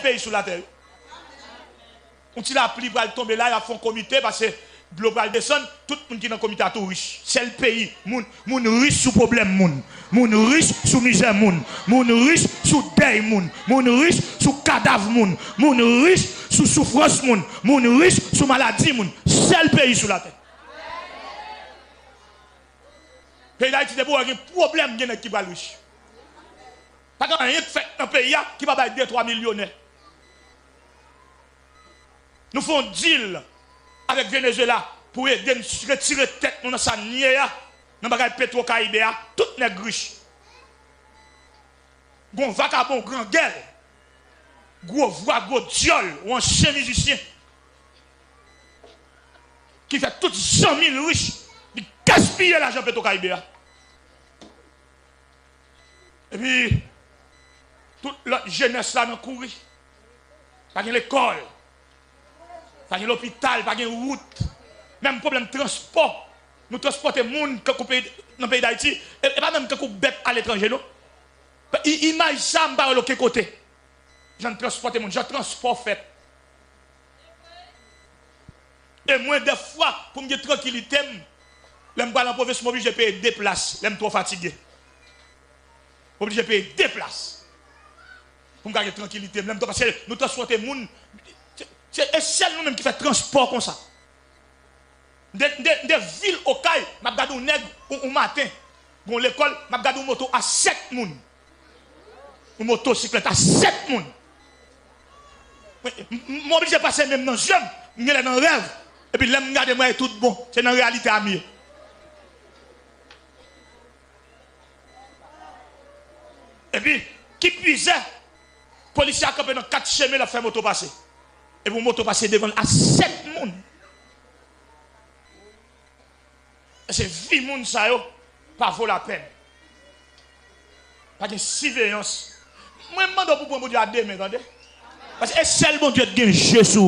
pays sur la terre. On tire la pluie pour tomber là, il y a un comité parce que global descend, tout le monde qui est dans le comité est tout riche. C'est le pays. Moun riche sous problème, moun riche sous misère, moun riche sous deuil, moun riche sous cadavre, moun riche sous souffrance, moun riche sous maladie, c'est le pays sur la terre. Le pays d'Haïti, c'est pour un problème qui va riche. Pas qu'il y a rien fait dans le pays qui va être 2-3 millionnaires. Nous faisons un deal avec Venezuela pour aider nous retirer tête dans sa nier, dans le pétro-caribé, toutes les riches. Gon vagabond, grand gueule, gros voix, gros diol, ou un chien musicien qui fait toutes 100 000 riches, qui gaspille l'argent pétro-caribé. Et puis, toute la jeunesse là, nous couru. Pas de l'école. Pas de l'hôpital, pas de route, même problème de transport. Nous transportons les gens dans le pays d'Haïti, et pas même que bête à l'étranger. Imagine ça, je ne sais pas de côté. Je transporte les gens, je transporte fait. Et moi, des fois, pour me dire tranquillité, je vais dans la province, je suis obligé de payer 2 places. Je suis trop fatigué. Je suis obligé de payer 2 places. Pour me garder tranquillité, parce que nous transportons les gens. C'est celle nous-mêmes qui fait transport comme ça. Des villes au caille, je regarde un nègre au matin. Dans l'école, je regarde une moto à 7 personnes. Une motocyclette à 7 personnes. Je suis obligé de passer même dans le jeu, je suis dans le rêve. Et puis, je regarde moi, tout bon. C'est dans la réalité à mieux. Et puis, qui puisait, les policiers ont campé dans 4 chemins, la fait moto passer. Et vous moto passer devant à 7 personnes. C'est vie moun ça yo, pas vaut la peine. Pas de surveillance. Moi je demande pour Dieu à demain, attendez. Parce que c'est le bon Dieu qui a Jésus.